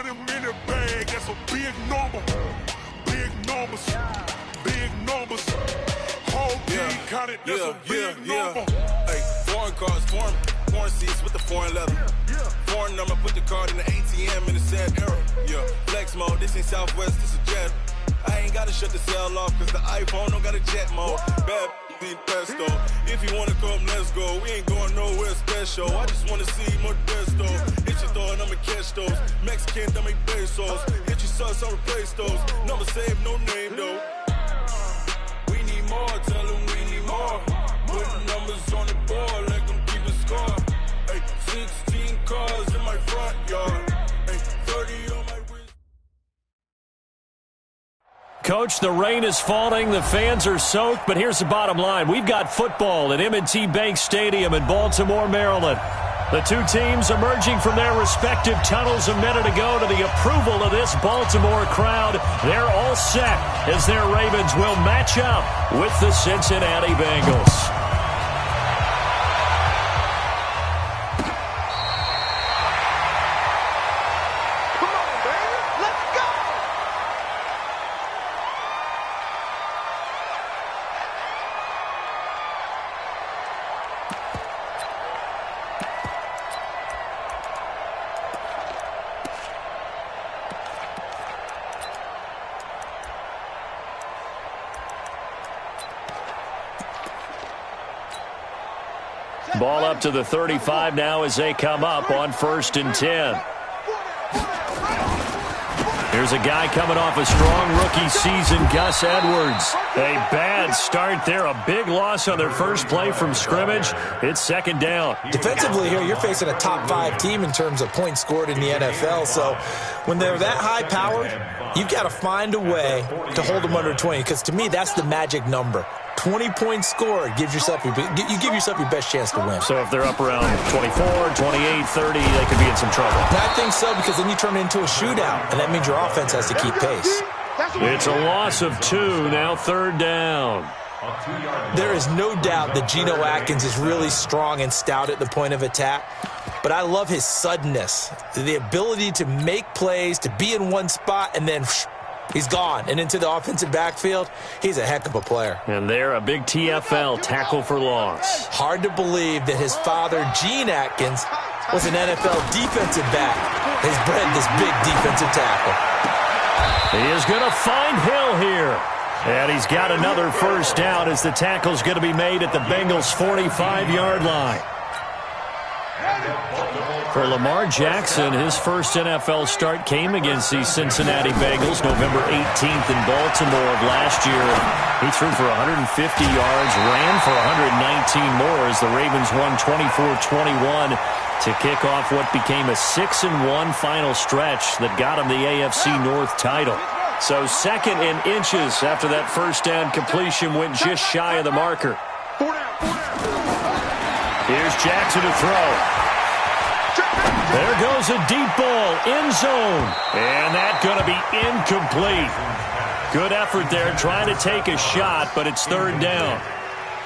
in the bag, that's a big number. Big numbers, big numbers. Whole team counted, that's a big number. Hey, foreign cars, foreign seats with the foreign leather. Foreign number, put the card in the ATM in the sad era. Yeah, flex mode, this ain't Southwest, this a jet. I ain't gotta shut the cell off, cause the iPhone don't got a jet mode. Bad need pesto. If you wanna come, let's go. We ain't going nowhere special. I just wanna see Modesto. Hit your throw and I'ma catch those. Mexican, I make pesos. Hit your sauce, I'll replace those. Number save, no name though. We need more, tell them we need more. Put numbers on the board, let them keep a score. Hey, 16 cars in my front yard. Hey, 30 on my wrist. Coach, the rain is falling, the fans are soaked, but here's the bottom line. We've got football at M&T Bank Stadium in Baltimore, Maryland. The two teams emerging from their respective tunnels a minute ago to the approval of this Baltimore crowd. They're all set as their Ravens will match up with the Cincinnati Bengals. Ball up to the 35 now as they come up on 1st and 10. Here's a guy coming off a strong rookie season, Gus Edwards. A bad start there, a big loss on their first play from scrimmage. It's 2nd down. Defensively here, you're facing a top 5 team in terms of points scored in the NFL. So when they're that high-powered, you've got to find a way to hold them under 20, because to me, that's the magic number. 20 points scored, you give yourself your best chance to win. So if they're up around 24, 28, 30, they could be in some trouble. And I think so, because then you turn it into a shootout, and that means your offense has to keep pace. It's a loss of 2, now 3rd down. There is no doubt that Geno Atkins is really strong and stout at the point of attack, but I love his suddenness, the ability to make plays, to be in one spot, and then he's gone and into the offensive backfield. He's a heck of a player. And they're a big TFL, tackle for loss. Hard to believe that his father, Gene Atkins, was an NFL defensive back. He's bred this big defensive tackle. He is going to find Hill here. And he's got another 1st down as the tackle's going to be made at the Bengals' 45-yard line. For Lamar Jackson, his first NFL start came against the Cincinnati Bengals November 18th in Baltimore of last year. He threw for 150 yards, ran for 119 more as the Ravens won 24-21 to kick off what became a 6-1 final stretch that got him the AFC North title. So 2nd and inches after that 1st down completion went just shy of the marker. Here's Jackson to throw. There goes a deep ball, end zone, and that's going to be incomplete. Good effort there, trying to take a shot, but it's 3rd down.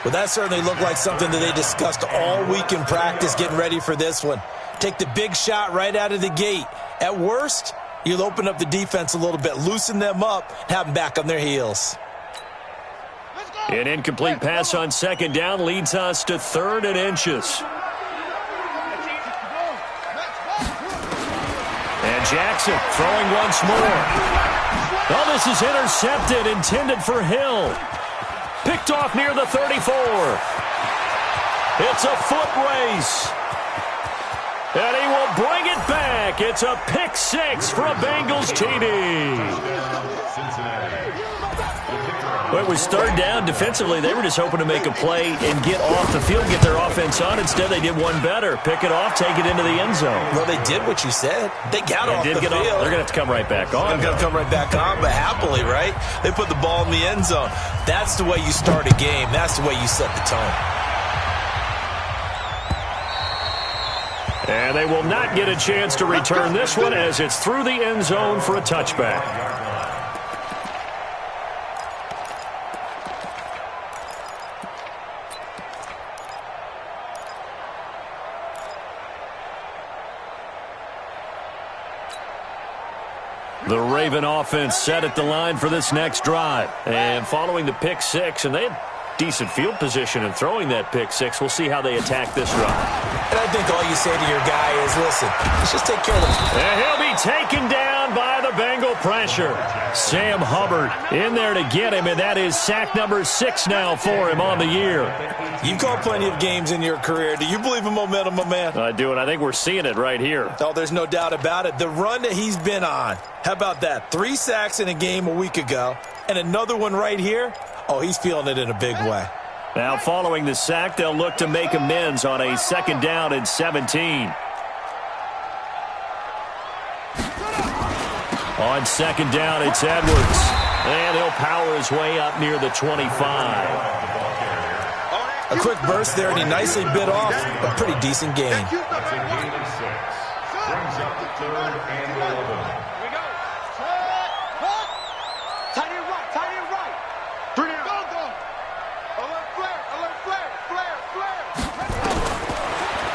Well, that certainly looked like something that they discussed all week in practice, getting ready for this one. Take the big shot right out of the gate. At worst, you'll open up the defense a little bit, loosen them up, have them back on their heels. An incomplete pass on 2nd down leads us to 3rd and inches. And Jackson throwing once more. Oh, this is intercepted, intended for Hill. Picked off near the 34. It's a foot race. And he will bring it back. It's a pick 6 for a Bengals TD. Well, it was 3rd down. Defensively, they were just hoping to make a play and get off the field, get their offense on. Instead, they did one better. Pick it off, take it into the end zone. Well, they did what you said. They got off the field. They're going to have to come right back on. They're going to come right back on, but happily, right? They put the ball in the end zone. That's the way you start a game. That's the way you set the tone. And they will not get a chance to return this one as it's through the end zone for a touchback. The Raven offense set at the line for this next drive. And following the pick six, and they had decent field position in throwing that pick six. We'll see how they attack this drive. And I think all you say to your guy is, listen, let's just take care of them. And he'll be taken down by the Bengal pressure. Sam Hubbard in there to get him, and that is sack number 6 now for him on the year. You've called plenty of games in your career. Do you believe in momentum, my man? I do, and I think we're seeing it right here. Oh, there's no doubt about it. The run that he's been on, how about that? 3 sacks in a game a week ago, and another one right here. Oh, he's feeling it in a big way. Now, following the sack, they'll look to make amends on a 2nd down and 17. On 2nd down, it's Edwards. And he'll power his way up near the 25. A quick burst there, and he nicely bit off a pretty decent gain. Brings up the 3rd and 11.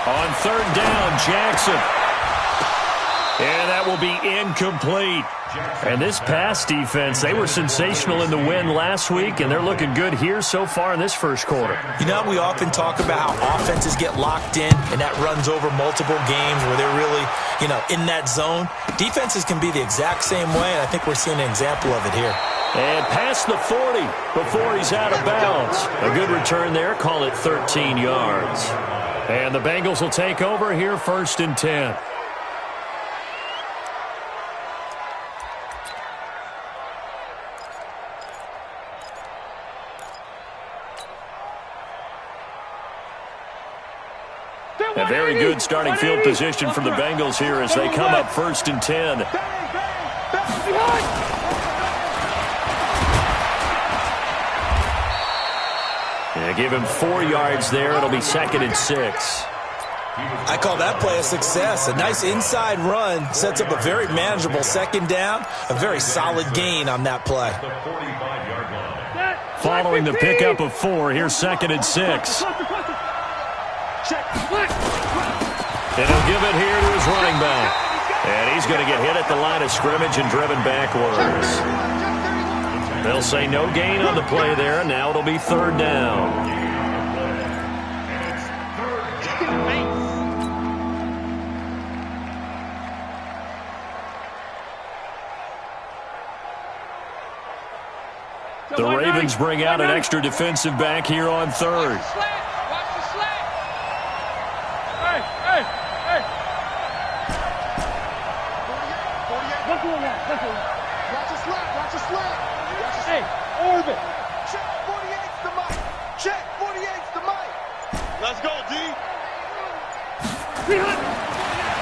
On 3rd down, Jackson. And that will be incomplete. And this pass defense, they were sensational in the win last week, and they're looking good here so far in this first quarter. You know, we often talk about how offenses get locked in, and that runs over multiple games where they're really, in that zone. Defenses can be the exact same way, and I think we're seeing an example of it here. And past the 40 before he's out of bounds. A good return there, call it 13 yards. And the Bengals will take over here 1st and 10. A very good starting field position for the Bengals here as they come up 1st and 10. Give him 4 yards there. It'll be 2nd and 6. I call that play a success. A nice inside run sets up a very manageable 2nd down. A very solid gain on that play. Following the pickup of 4, here's 2nd and 6. And he'll give it here to his running back. And he's going to get hit at the line of scrimmage and driven backwards. They'll say no gain on the play there. Now it'll be 3rd down. The Ravens bring out an extra defensive back here on 3rd. Let's go, D.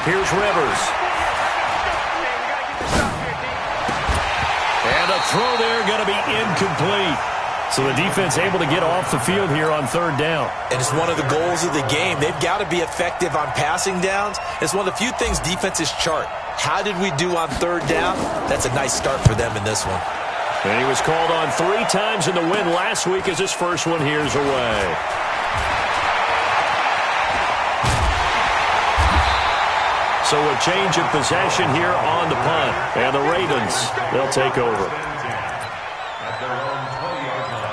Here's Rivers. And a throw there going to be incomplete. So the defense able to get off the field here on 3rd down. And it's one of the goals of the game. They've got to be effective on passing downs. It's one of the few things defenses chart. How did we do on 3rd down? That's a nice start for them in this one. And he was called on 3 times in the win last week as his first one here's away. So a change of possession here on the punt. And the Ravens, they'll take over. At their own 20-yard line.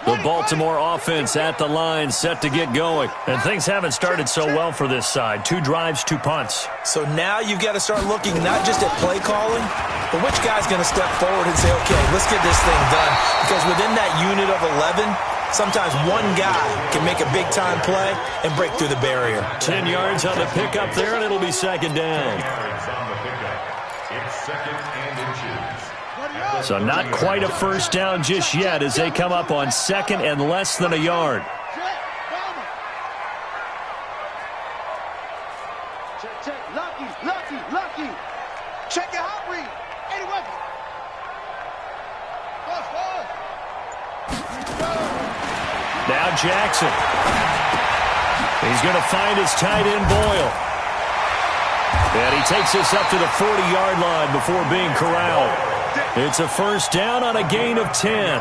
The Baltimore offense at the line, set to get going. And things haven't started so well for this side. 2 drives, 2 punts. So now you've got to start looking not just at play calling, but which guy's going to step forward and say, okay, let's get this thing done. Because within that unit of 11, sometimes one guy can make a big-time play and break through the barrier. 10 yards on the pickup there, and it'll be 2nd down. 10 yards on the pickup. It's 2nd and inches. So not quite a first down just yet as they come up on 2nd and less than a yard. Check. Lucky. Check your hot read. 80 weapon. Now Jackson. He's going to find his tight end Boyle. And he takes this up to the 40-yard line before being corralled. It's a first down on a gain of 10.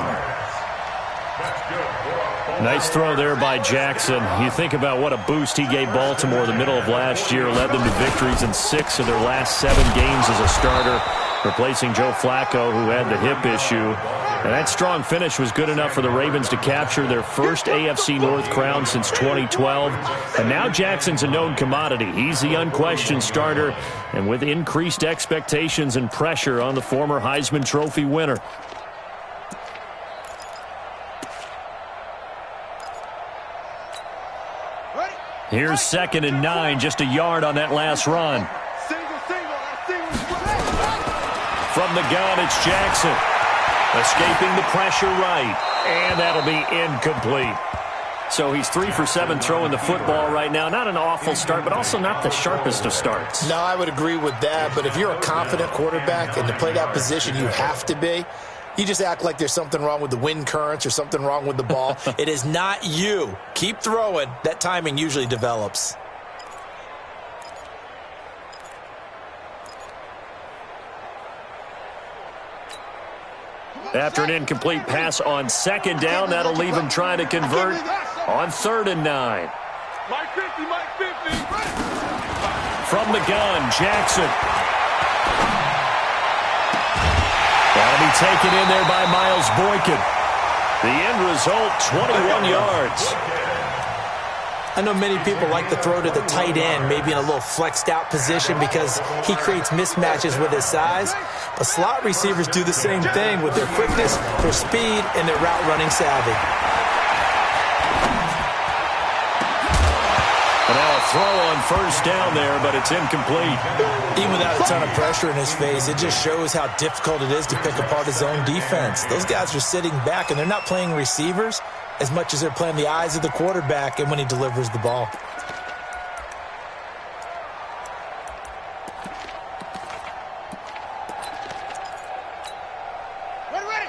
Nice throw there by Jackson. You think about what a boost he gave Baltimore the middle of last year, led them to victories in 6 of their last 7 games as a starter, replacing Joe Flacco, who had the hip issue. And that strong finish was good enough for the Ravens to capture their first AFC North crown since 2012. And now Jackson's a known commodity. He's the unquestioned starter, and with increased expectations and pressure on the former Heisman Trophy winner. Here's 2nd and 9, just a yard on that last run. From the gun, it's Jackson. Escaping the pressure right, and that'll be incomplete. So he's 3 for 7 throwing the football right now. Not an awful start, but also not the sharpest of starts. No, I would agree with that, but if you're a confident quarterback and to play that position, you have to be. You just act like there's something wrong with the wind currents or something wrong with the ball. It is not you. Keep throwing. That timing usually develops. After an incomplete pass on 2nd down, that'll leave him trying to convert on 3rd and 9. From the gun, Jackson. That'll be taken in there by Miles Boykin. The end result, 21 yards. I know many people like to throw to the tight end, maybe in a little flexed out position because he creates mismatches with his size. But slot receivers do the same thing with their quickness, their speed, and their route running savvy. And now a throw on 1st down there, but it's incomplete. Even without a ton of pressure in his face, it just shows how difficult it is to pick apart his own defense. Those guys are sitting back, and they're not playing receivers as much as they're playing the eyes of the quarterback and when he delivers the ball.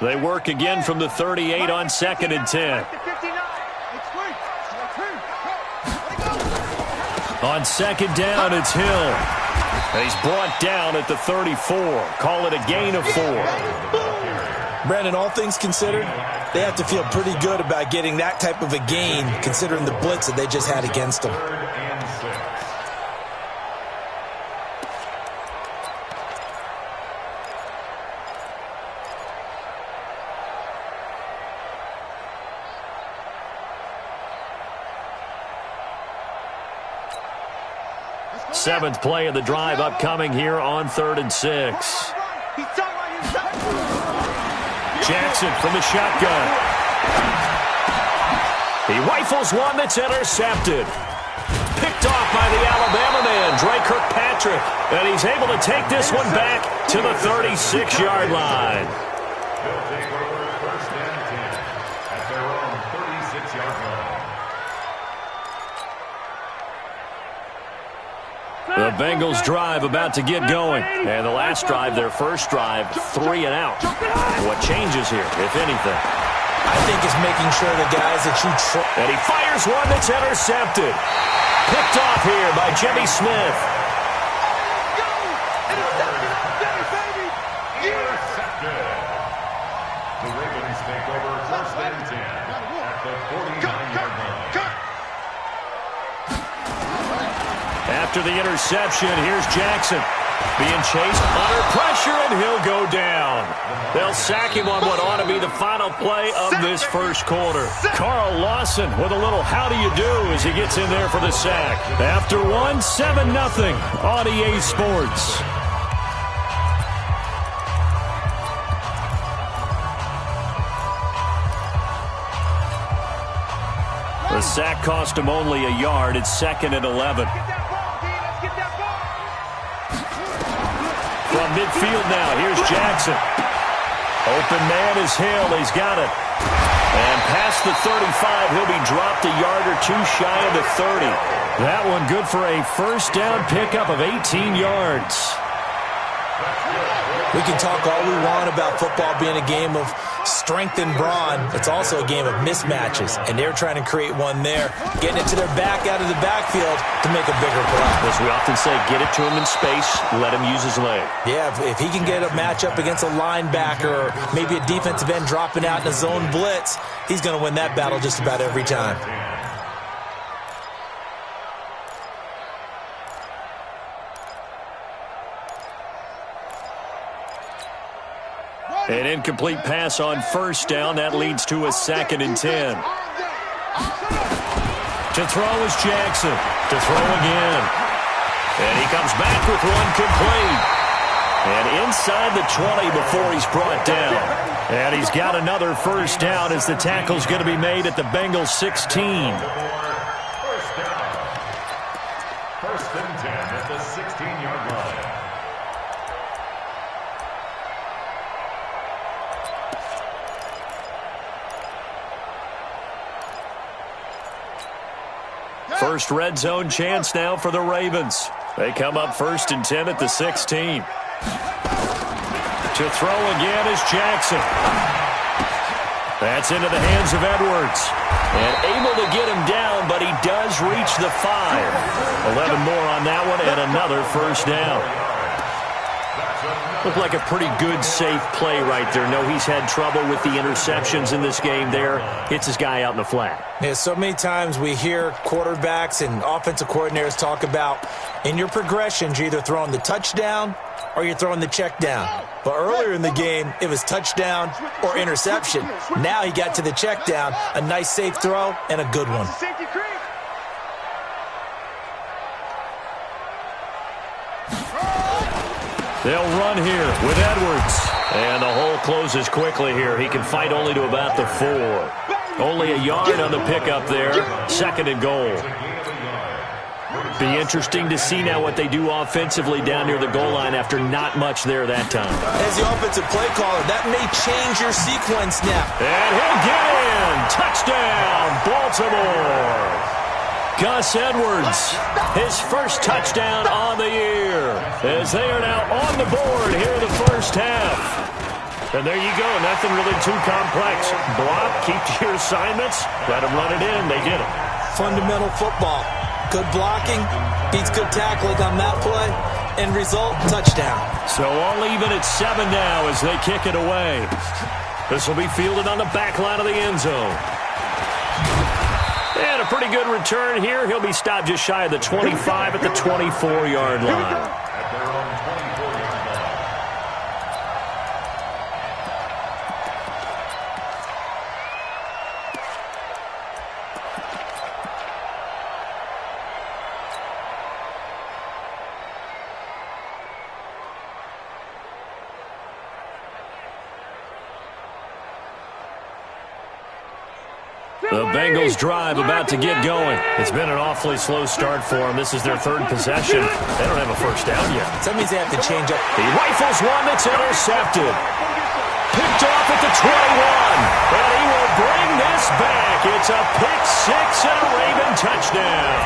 They work again from the 38 on 2nd and 10. On 2nd down, it's Hill. He's brought down at the 34. Call it a gain of 4. Brandon, all things considered, they have to feel pretty good about getting that type of a gain, considering the blitz that they just had against them. Seventh play of the drive upcoming here on 3rd and 6. Jackson from the shotgun. He rifles one that's intercepted. Picked off by the Alabama man, Dre Kirkpatrick. And he's able to take this one back to the 36-yard line. They'll take over 1st and 10 at their own 36-yard line. The Bengals drive about to get going. And the last drive, their first drive, 3 and out. What changes here, if anything? I think it's making sure the guys that you trust. And he fires one that's intercepted. Picked off here by Jimmy Smith. Intercepted. The Ravens take over 1st and 10 at the 49-yard line. After the interception, here's Jackson. Being chased under pressure, and he'll go down. They'll sack him on what ought to be the final play of this first quarter. Carl Lawson with a little how do you do as he gets in there for the sack. After one, 7-0 on EA Sports. The sack cost him only a yard. It's 2nd and 11. From midfield now, here's Jackson. Open man is Hill. He's got it. And past the 35, he'll be dropped a yard or 2 shy of the 30. That one good for a first down pickup of 18 yards. We can talk all we want about football being a game of strength and brawn. It's also a game of mismatches, and they're trying to create one there, getting it to their back out of the backfield to make a bigger play. As we often say, get it to him in space, let him use his leg. Yeah, if he can get a matchup against a linebacker or maybe a defensive end dropping out in a zone blitz, he's going to win that battle just about every time. An incomplete pass on first down. That leads to a 2nd and 10. To throw is Jackson. To throw again. And he comes back with one complete. And inside the 20 before he's brought down. And he's got another first down as the tackle's going to be made at the Bengals 16. First and 10 at the 16-yard line. First red zone chance now for the Ravens. They come up 1st and 10 at the 16. To throw again is Jackson. That's into the hands of Edwards. And able to get him down, but he does reach the 5. 11 more on that one and another first down. Looked like a pretty good, safe play right there. No, he's had trouble with the interceptions in this game there. Hits his guy out in the flat. Yeah, so many times we hear quarterbacks and offensive coordinators talk about in your progressions, you're either throwing the touchdown or you're throwing the check down. But earlier in the game, it was touchdown or interception. Now he got to the check down, a nice safe throw, and a good one. They'll run here with Edwards. And the hole closes quickly here. He can fight only to about the 4. Only a yard on the pickup there. 2nd and goal. Be interesting to see now what they do offensively down near the goal line after not much there that time. As the offensive play caller, that may change your sequence now. And he'll get in. Touchdown, Baltimore. Gus Edwards, his first touchdown on the year, as they are now on the board here in the first half. And there you go, nothing really too complex. Block, keep to your assignments, let them run it in, they did it. Fundamental football. Good blocking, beats good tackling on that play, end result, touchdown. So all even at 7 now as they kick it away. This will be fielded on the back line of the end zone. And a pretty good return here. He'll be stopped just shy of the 25 at the 24-yard line. The Bengals drive about to get going. It's been an awfully slow start for them. This is their 3rd possession. They don't have a first down yet. So that means they have to change up. He rifles one that's intercepted. Picked off at the 21. And he will bring this back. It's a pick 6 and a Raven touchdown.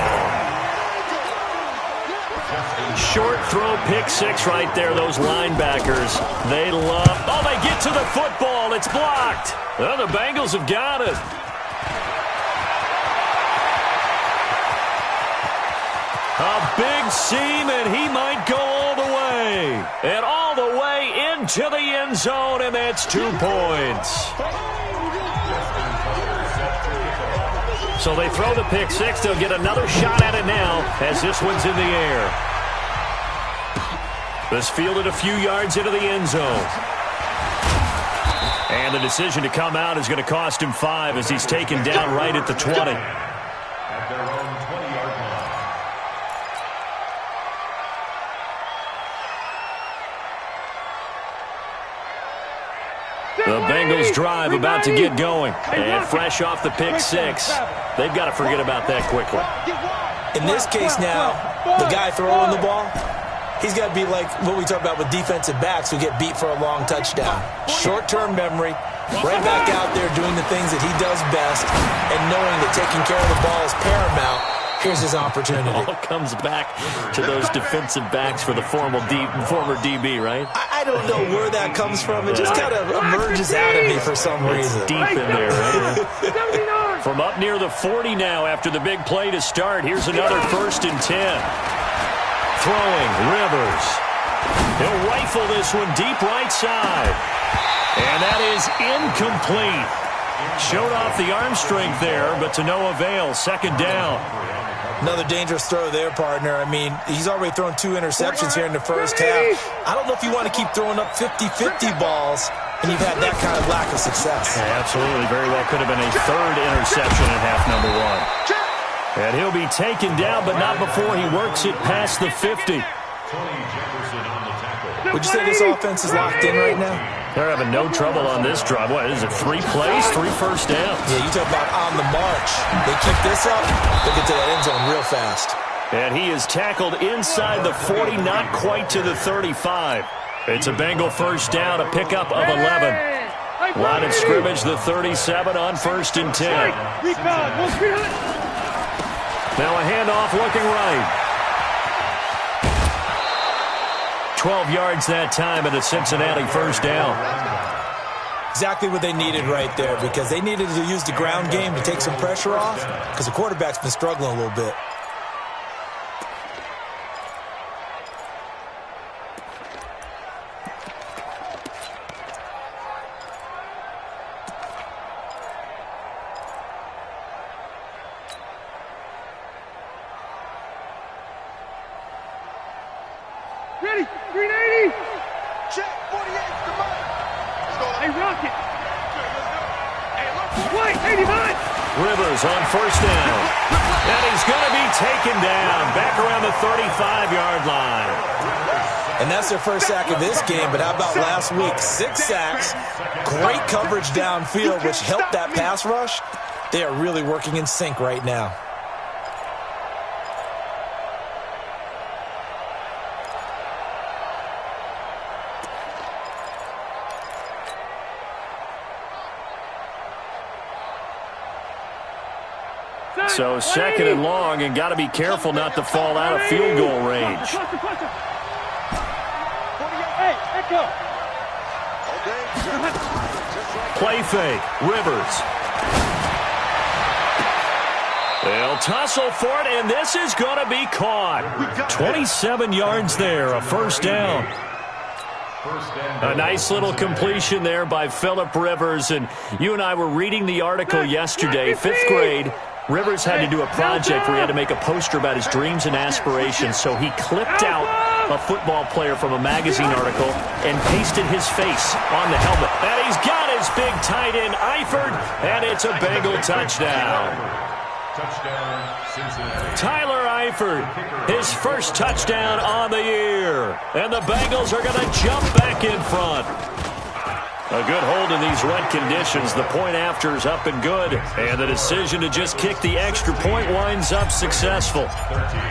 Short throw pick 6 right there. Those linebackers, they love. Oh, they get to the football. It's blocked. Well, the Bengals have got it. A big seam, and he might go all the way. And all the way into the end zone, and that's 2 points. So they throw the pick 6. They'll get another shot at it now as this one's in the air. This fielded a few yards into the end zone. And the decision to come out is going to cost him 5 as he's taken down right at the 20. At their own 20-yard line. The Bengals drive about to get going. And fresh off the pick 6, they've got to forget about that quickly. In this case now, the guy throwing the ball, he's got to be like what we talk about with defensive backs who get beat for a long touchdown. Short-term memory, right back out there doing the things that he does best, and knowing that taking care of the ball is paramount Here's his opportunity. All comes back to those defensive backs for the former DB, right? I don't know where that comes from. It just kind of emerges out of me for some reason. It's deep in there, right? From up near the 40 now after the big play to start. Here's another 1st and 10. Throwing, Rivers. He'll rifle this one deep right side. And that is incomplete. Showed off the arm strength there, but to no avail. 2nd down. Another dangerous throw there, partner. I mean, he's already thrown 2 interceptions here in the first half. I don't know if you want to keep throwing up 50-50 balls, and you've had that kind of lack of success. Yeah, absolutely. Very well could have been a 3rd interception in half number 1. And he'll be taken down, but not before he works it past the 50. Would you say this offense is locked in right now? They're having no trouble on this drive. What is it, 3 plays, 3 first downs? Yeah, you talk about on the march. They keep this up, they get to that end zone real fast. And he is tackled inside the 40, not quite to the 35. It's a Bengal first down, a pickup of 11. Line of scrimmage, the 37 on 1st and 10. Now a handoff looking right. 12 yards that time and a Cincinnati first down. Exactly what they needed right there, because they needed to use the ground game to take some pressure off, because the quarterback's been struggling a little bit. Ready, 380. Check, 48, the money. Hey, Rocket. White, 89. Rivers on first down. And he's going to be taken down back around the 35-yard line. And that's their first sack of this game, but how about last week? 6 sacks, great coverage downfield, which helped that pass rush. They are really working in sync right now. So 2nd and long, and got to be careful not to fall out of field goal range. Play fake, Rivers. They'll tussle for it, and this is going to be caught. 27 yards there, a first down. A nice little completion there by Phillip Rivers, and you and I were reading the article yesterday, 5th grade. Rivers had to do a project where he had to make a poster about his dreams and aspirations, so he clipped out a football player from a magazine article and pasted his face on the helmet. And he's got his big tight end, Eifert, and it's a Bengal touchdown. Tyler Eifert, his first touchdown on the year. And the Bengals are going to jump back in front. A good hold in these wet conditions. The point after is up and good. And the decision to just kick the extra point winds up successful.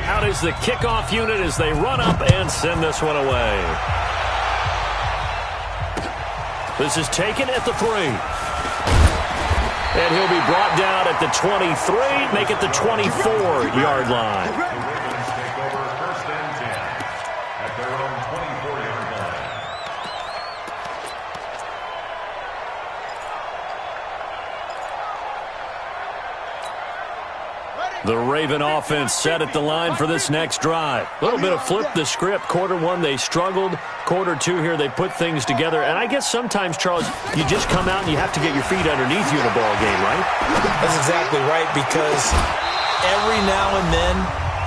Out is the kickoff unit as they run up and send this one away. This is taken at the 3. And he'll be brought down at the 23, make it the 24-yard line. The Raven offense set at the line for this next drive. A little bit of flip the script. Quarter 1, they struggled. Quarter 2 here, they put things together. And I guess sometimes, Charles, you just come out and you have to get your feet underneath you in a ball game, right? That's exactly right, because every now and then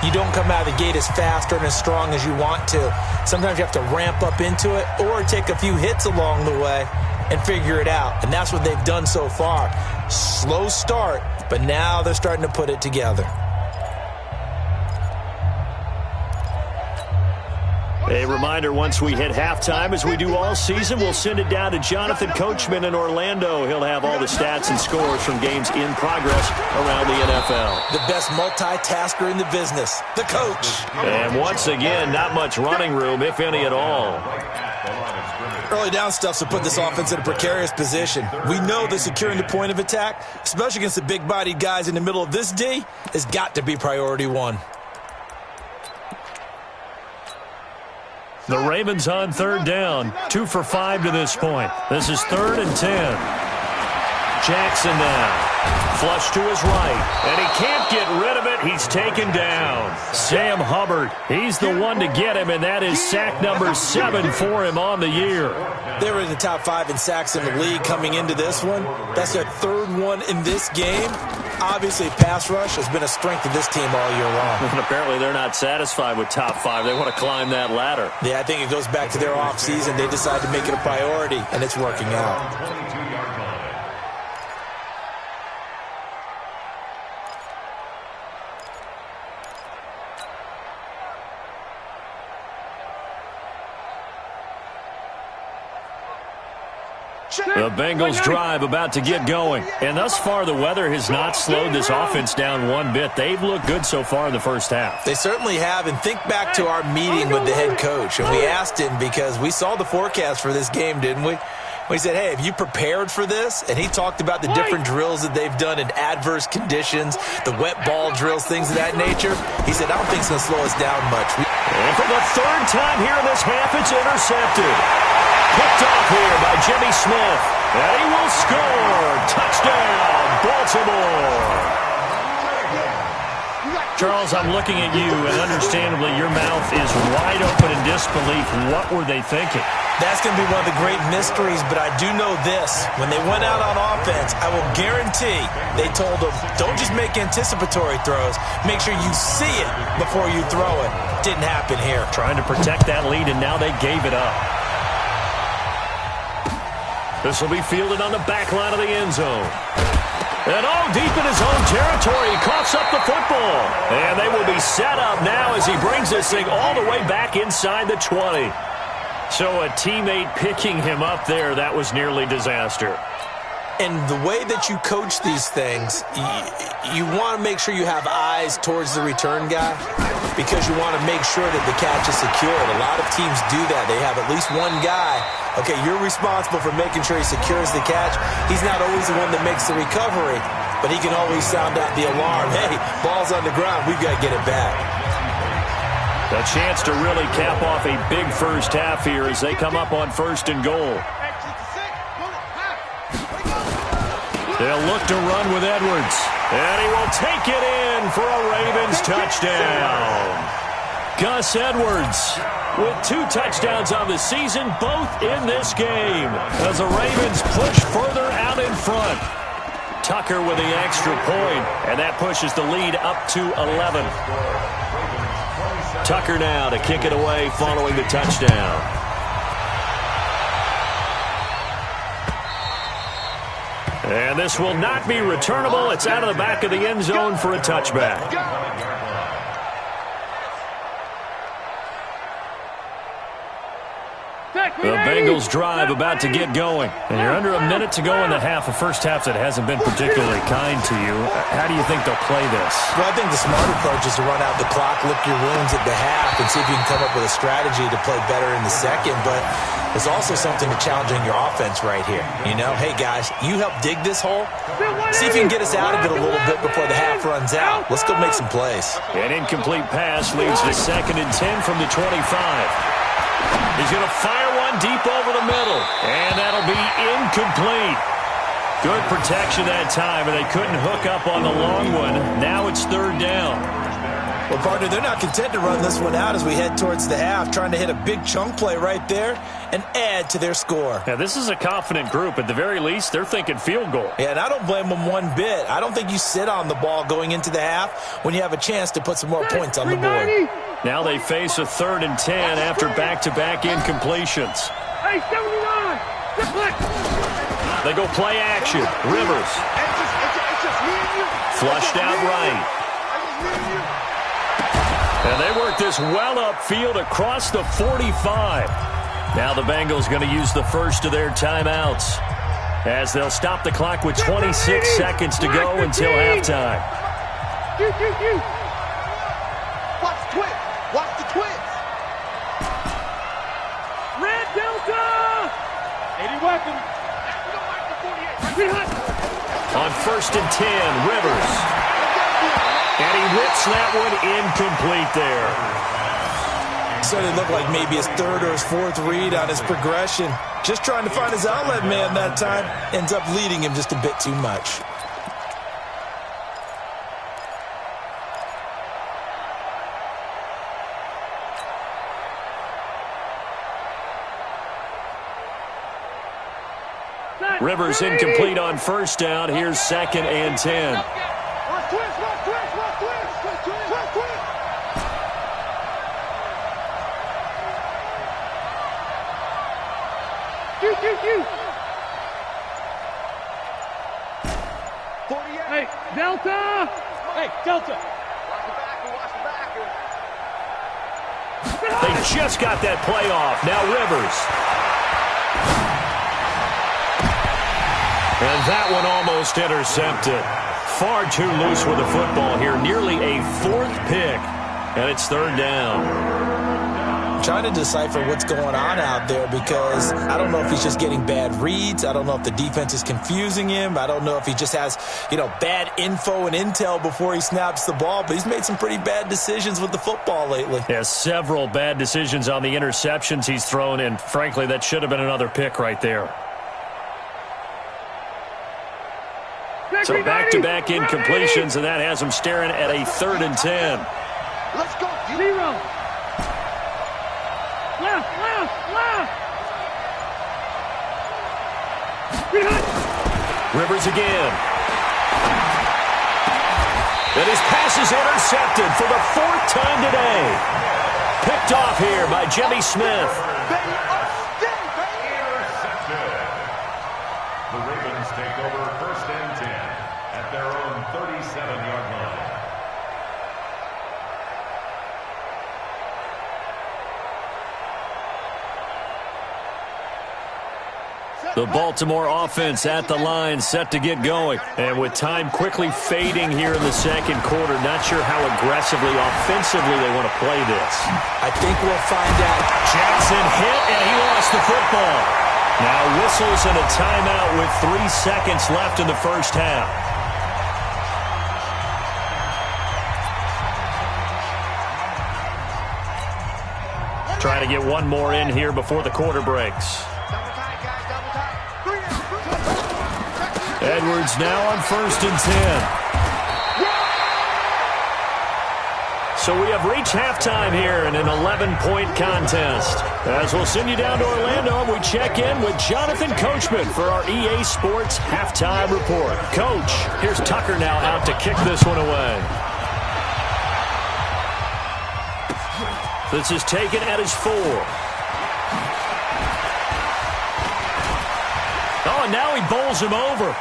you don't come out of the gate as fast or as strong as you want to. Sometimes you have to ramp up into it or take a few hits along the way and figure it out. And that's what they've done so far. Slow start, but now they're starting to put it together. A reminder, once we hit halftime, as we do all season, we'll send it down to Jonathan Coachman in Orlando. He'll have all the stats and scores from games in progress around the NFL. The best multitasker in the business, the coach. And once again, not much running room, if any at all. Early down stuffs will put this offense in a precarious position. We know that securing the point of attack, especially against the big-bodied guys in the middle of this D, has got to be priority one. The Ravens on third down, 2 for 5 to this point. This is 3rd and 10. Jackson now. Flush to his right. And he can't get rid of it. He's taken down. Sam Hubbard. He's the one to get him, and that is sack number 7 for him on the year. They were in the top 5 in sacks in the league coming into this one. That's their 3rd one in this game. Obviously, pass rush has been a strength of this team all year long. And apparently they're not satisfied with top 5. They want to climb that ladder. Yeah, I think it goes back to their offseason. They decided to make it a priority, and it's working out. The Bengals drive about to get going. And thus far, the weather has not slowed this offense down one bit. They've looked good so far in the first half. They certainly have. And think back to our meeting with the head coach. And we asked him because we saw the forecast for this game, didn't we? We said, hey, have you prepared for this? And he talked about the different drills that they've done in adverse conditions, the wet ball drills, things of that nature. He said, I don't think it's going to slow us down much. And for the 3rd time here in this half, it's intercepted. Picked off here by Jimmy Smith. And he will score. Touchdown, Baltimore. Charles, I'm looking at you, and understandably, your mouth is wide open in disbelief. What were they thinking? That's going to be one of the great mysteries, but I do know this. When they went out on offense, I will guarantee they told them, don't just make anticipatory throws. Make sure you see it before you throw it. Didn't happen here. Trying to protect that lead, and now they gave it up. This will be fielded on the back line of the end zone. And deep in his own territory, he coughs up the football. And they will be set up now as he brings this thing all the way back inside the 20. So a teammate picking him up there, that was nearly disaster. And the way that you coach these things, you want to make sure you have eyes towards the return guy because you want to make sure that the catch is secured. A lot of teams do that. They have at least one guy. Okay, you're responsible for making sure he secures the catch. He's not always the one that makes the recovery, but he can always sound out the alarm. Hey, ball's on the ground. We've got to get it back. A chance to really cap off a big first half here as they come up on 1st and goal. They'll look to run with Edwards. And he will take it in for a Ravens touchdown. Gus Edwards with 2 touchdowns on the season, both in this game, as the Ravens push further out in front. Tucker with the extra point, and that pushes the lead up to 11. Tucker now to kick it away following the touchdown. And this will not be returnable. It's out of the back of the end zone for a touchback. The Bengals drive about to get going. And you're under a minute to go in the half, a first half that hasn't been particularly kind to you. How do you think they'll play this? Well, I think the smart approach is to run out the clock, lick your wounds at the half, and see if you can come up with a strategy to play better in the second. But there's also something to challenging your offense right here. You know, hey, guys, you help dig this hole. See if you can get us out of it a little bit before the half runs out. Let's go make some plays. An incomplete pass leads to 2nd and 10 from the 25. He's going to fire one deep over the middle, and that'll be incomplete. Good protection that time, and they couldn't hook up on the long one. Now it's 3rd down. Well, partner, they're not content to run this one out as we head towards the half, trying to hit a big chunk play right there and add to their score. Yeah, this is a confident group. At the very least, they're thinking field goal. Yeah, and I don't blame them one bit. I don't think you sit on the ball going into the half when you have a chance to put some more points on the board. Now they face a 3rd and 10 after back-to-back incompletions. Hey, 79! They go play action. Rivers. Flushed out right. And they work this well upfield across the 45. Now the Bengals going to use the first of their timeouts as they'll stop the clock with 26 seconds to go until halftime. Watch the twist. Watch the twist. Red Delta! On 1st and 10, Rivers. And he whips that one incomplete there. So it looked like maybe his 3rd or his 4th read on his progression. Just trying to find his outlet man that time. Ends up leading him just a bit too much. Rivers incomplete on 1st down. Here's 2nd and 10. Hey, Delta! Hey, Delta! They just got that play off. Now Rivers. And that one almost intercepted. Far too loose with the football here. Nearly a 4th pick. And it's 3rd down. Trying to decipher what's going on out there because I don't know if he's just getting bad reads. I don't know if the defense is confusing him. I don't know if he just has, bad info and intel before he snaps the ball. But he's made some pretty bad decisions with the football lately. Yeah, several bad decisions on the interceptions he's thrown. And frankly, that should have been another pick right there. So back-to-back incompletions, and that has him staring at a 3rd and 10. Let's go. 0. Left. Rivers again. And his pass is intercepted for the 4th time today. Picked off here by Jimmy Smith. Intercepted. The Ravens take over 1st and 10 at their own 37-yard line. The Baltimore offense at the line, set to get going. And with time quickly fading here in the 2nd quarter, not sure how aggressively, offensively they want to play this. I think we'll find out. Jackson hit, and he lost the football. Now whistles and a timeout with 3 seconds left in the 1st half. Trying to get one more in here before the quarter breaks. Edwards now on 1st and 10. So we have reached halftime here in an 11-point contest. As we'll send you down to Orlando, we check in with Jonathan Coachman for our EA Sports Halftime Report. Coach, here's Tucker now out to kick this one away. This is taken at his 4. Oh, and now he bowls him over.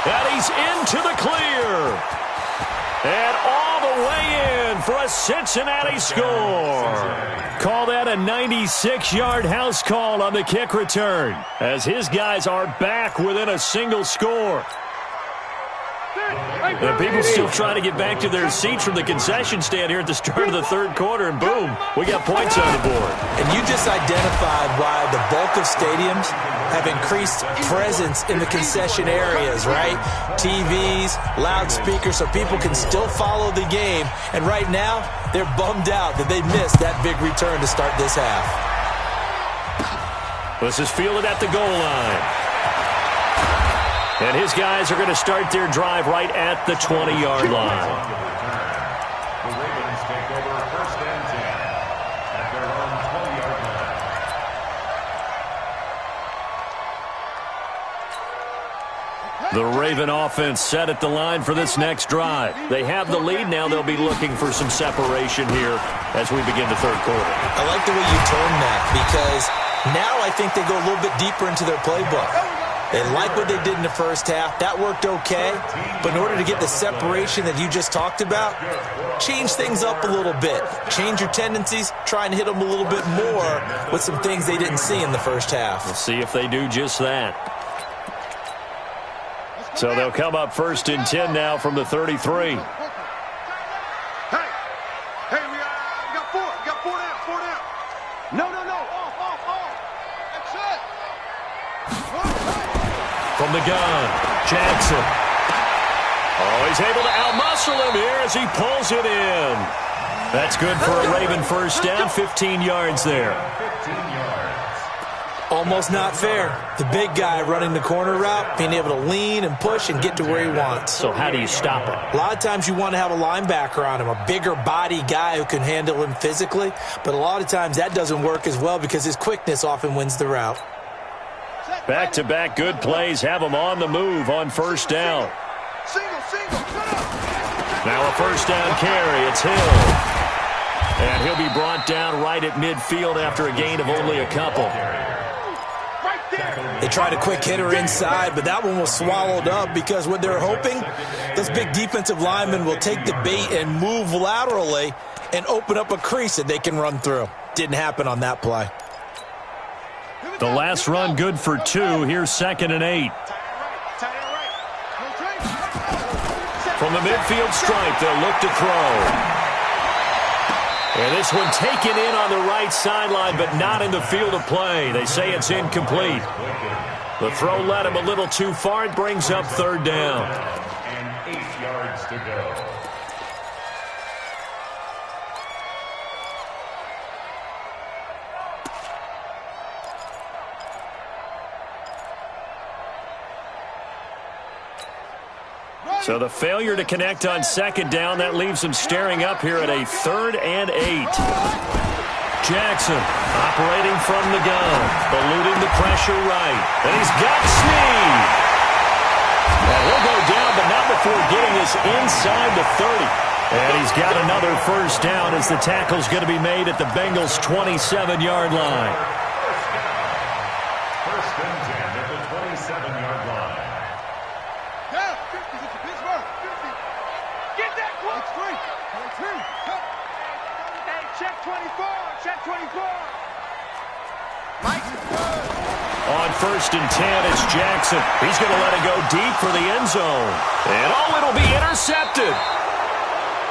And he's into the clear. And all the way in for a Cincinnati score. Call that a 96-yard house call on the kick return, as his guys are back within a single score. And people still trying to get back to their seats from the concession stand here at the start of the 3rd quarter, and boom, we got points on the board. And you just identified why the bulk of stadiums have increased presence in the concession areas, right? TVs, loudspeakers, so people can still follow the game. And right now, they're bummed out that they missed that big return to start this half. This is fielded at the goal line. And his guys are going to start their drive right at the 20-yard line. The Ravens take over 1st and 10 at their own 20-yard line. The Raven offense set at the line for this next drive. They have the lead now. They'll be looking for some separation here as we begin the 3rd quarter. I like the way you termed that, because now I think they go a little bit deeper into their playbook. They like what they did in the 1st half. That worked okay. But in order to get the separation that you just talked about, change things up a little bit. Change your tendencies. Try and hit them a little bit more with some things they didn't see in the 1st half. We'll see if they do just that. So they'll come up 1st and 10 now from the 33. Hey, we got 4. We got 4 down. 4 down. No. Off. from the gun. Jackson. Oh, he's able to outmuscle him here as he pulls it in. That's good for a Raven first down, 15 yards there. 15 yards. Almost not fair. The big guy running the corner route, being able to lean and push and get to where he wants. So how do you stop him? A lot of times you want to have a linebacker on him, a bigger body guy who can handle him physically. But a lot of times that doesn't work as well because his quickness often wins the route. Back-to-back good plays have him on the move on first down. Now a first down carry. It's Hill. And he'll be brought down right at midfield after a gain of only a couple. They tried a quick hitter inside, but that one was swallowed up because what they're hoping, those big defensive linemen will take the bait and move laterally and open up a crease that they can run through. Didn't happen on that play. The last run good for 2. Here's 2nd and 8. From the midfield stripe, they'll look to throw. And this one taken in on the right sideline, but not in the field of play. They say it's incomplete. The throw led him a little too far. It brings up 3rd down. And 8 yards to go. So the failure to connect on 2nd down, that leaves them staring up here at a 3rd and 8. Jackson operating from the gun, eluding the pressure right. And he's got Snead. And he'll go down, but not before getting this inside the 30. And he's got another first down as the tackle's going to be made at the Bengals' 27-yard line. First and 10 at the 27-yard line. Check 24. Check 24. Mike. On 1st and 10, it's Jackson. He's going to let it go deep for the end zone. And it'll be intercepted.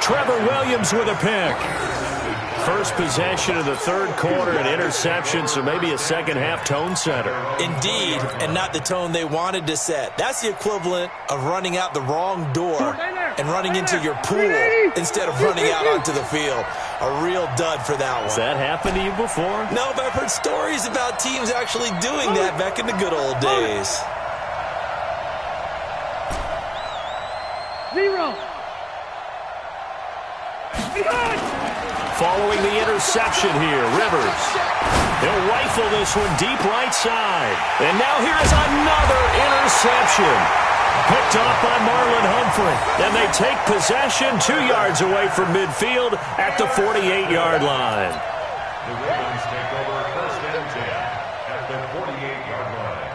Trevor Williams with a pick. First possession of the 3rd quarter, an interception, so maybe a second-half tone setter. Indeed, and not the tone they wanted to set. That's the equivalent of running out the wrong door and running into your pool instead of running out onto the field. A real dud for that one. Has that happened to you before? No, but I've heard stories about teams actually doing that back in the good old days. 0. Following the interception here, Rivers. He'll rifle this one deep right side. And now here is another interception. Picked off by Marlon Humphrey. And they take possession 2 yards away from midfield at the 48-yard line. The Ravens take over 1st and 10 at the 48-yard line.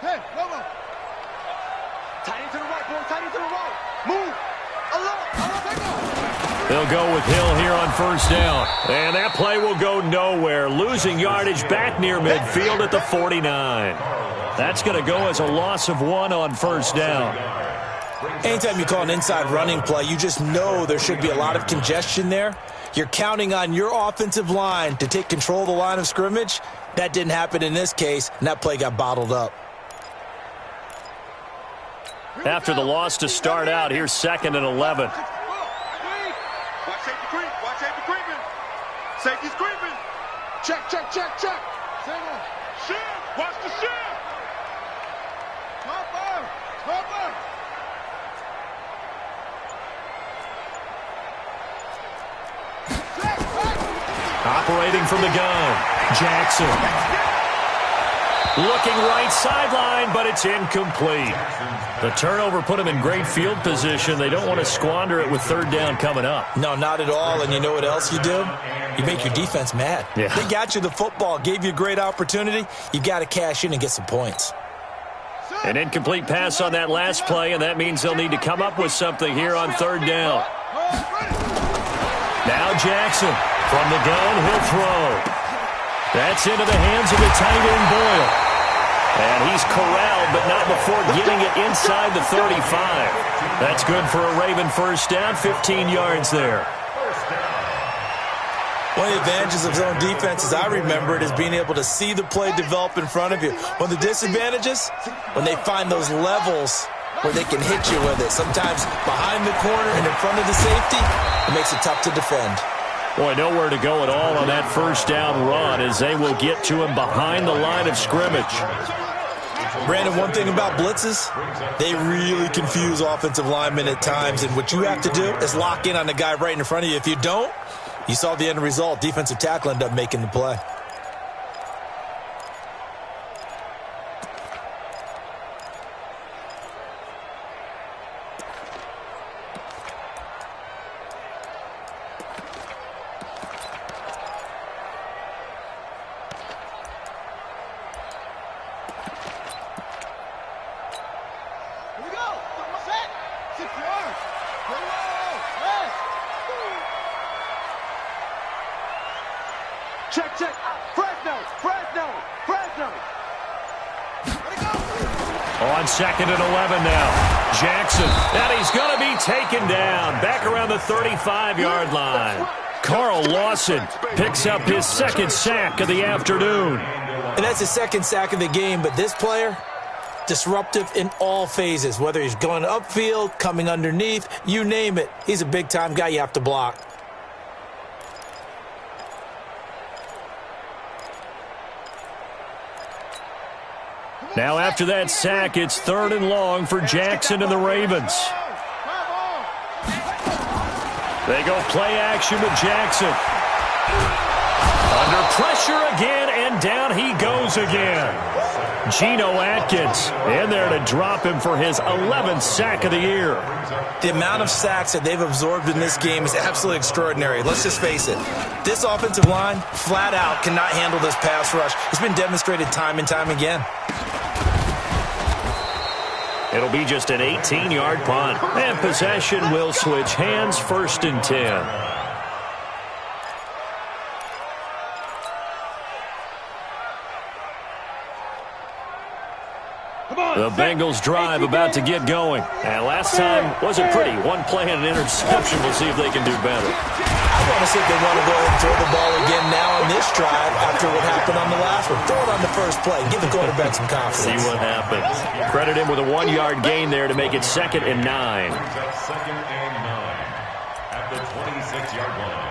Hey, Lobo. Tight into the right, boy. Tight into the right. Move. They'll go with Hill here on 1st down. And that play will go nowhere. Losing yardage back near midfield at the 49. That's going to go as a loss of 1 on 1st down. Anytime you call an inside running play, you just know there should be a lot of congestion there. You're counting on your offensive line to take control of the line of scrimmage. That didn't happen in this case, and that play got bottled up. After the loss to start out, here's 2nd and 11. Watch safety creep. Watch safety creeping. Safety's creeping. Check, check, check, check. Shift. Watch the shift. Top up. Top up. Operating from the gun, Jackson. Looking right sideline, but it's incomplete. The turnover put him in great field position. They don't want to squander it with 3rd down coming up. No, not at all. And you know what else you do? You make your defense mad. Yeah. They got you the football, gave you a great opportunity. You got to cash in and get some points. An incomplete pass on that last play, and that means they'll need to come up with something here on third down. Now Jackson from the gun, he'll throw. That's into the hands of the tight end Boyle. And he's corralled, but not before getting it inside the 35. That's good for a Raven first down, 15 yards there. One of the advantages of zone defense, as I remember it, is being able to see the play develop in front of you. One of the disadvantages, when they find those levels where they can hit you with it. Sometimes behind the corner and in front of the safety, it makes it tough to defend. Boy, nowhere to go at all on that first down run as they will get to him behind the line of scrimmage. Brandon, one thing about blitzes, they really confuse offensive linemen at times, and what you have to do is lock in on the guy right in front of you. If you don't, you saw the end result. Defensive tackle ended up making the play. Check, check. Fresno. On 2nd and 11 now. Jackson. And he's going to be taken down. Back around the 35-yard line. Carl Lawson picks up his second sack of the afternoon. And that's his second sack of the game, but this player, disruptive in all phases. Whether he's going upfield, coming underneath, you name it. He's a big-time guy you have to block. Now after that sack, it's 3rd and long for Jackson and the Ravens. They go play action with Jackson. Under pressure again, and down he goes again. Geno Atkins in there to drop him for his 11th sack of the year. The amount of sacks that they've absorbed in this game is absolutely extraordinary. Let's just face it. This offensive line, flat out, cannot handle this pass rush. It's been demonstrated time and time again. It'll be just an 18-yard punt. And possession will switch hands, 1st and 10. The Bengals drive about to get going. And last time wasn't pretty. One play and an interception. We'll see if they can do better. I want to see if they want to go ahead and throw the ball again now on this drive after what happened on the last one. Throw it on the first play. Give the quarterback some confidence. See what happens. Credit him with a 1-yard gain there to make it 2nd and 9. 2nd and 9 at the 26-yard line.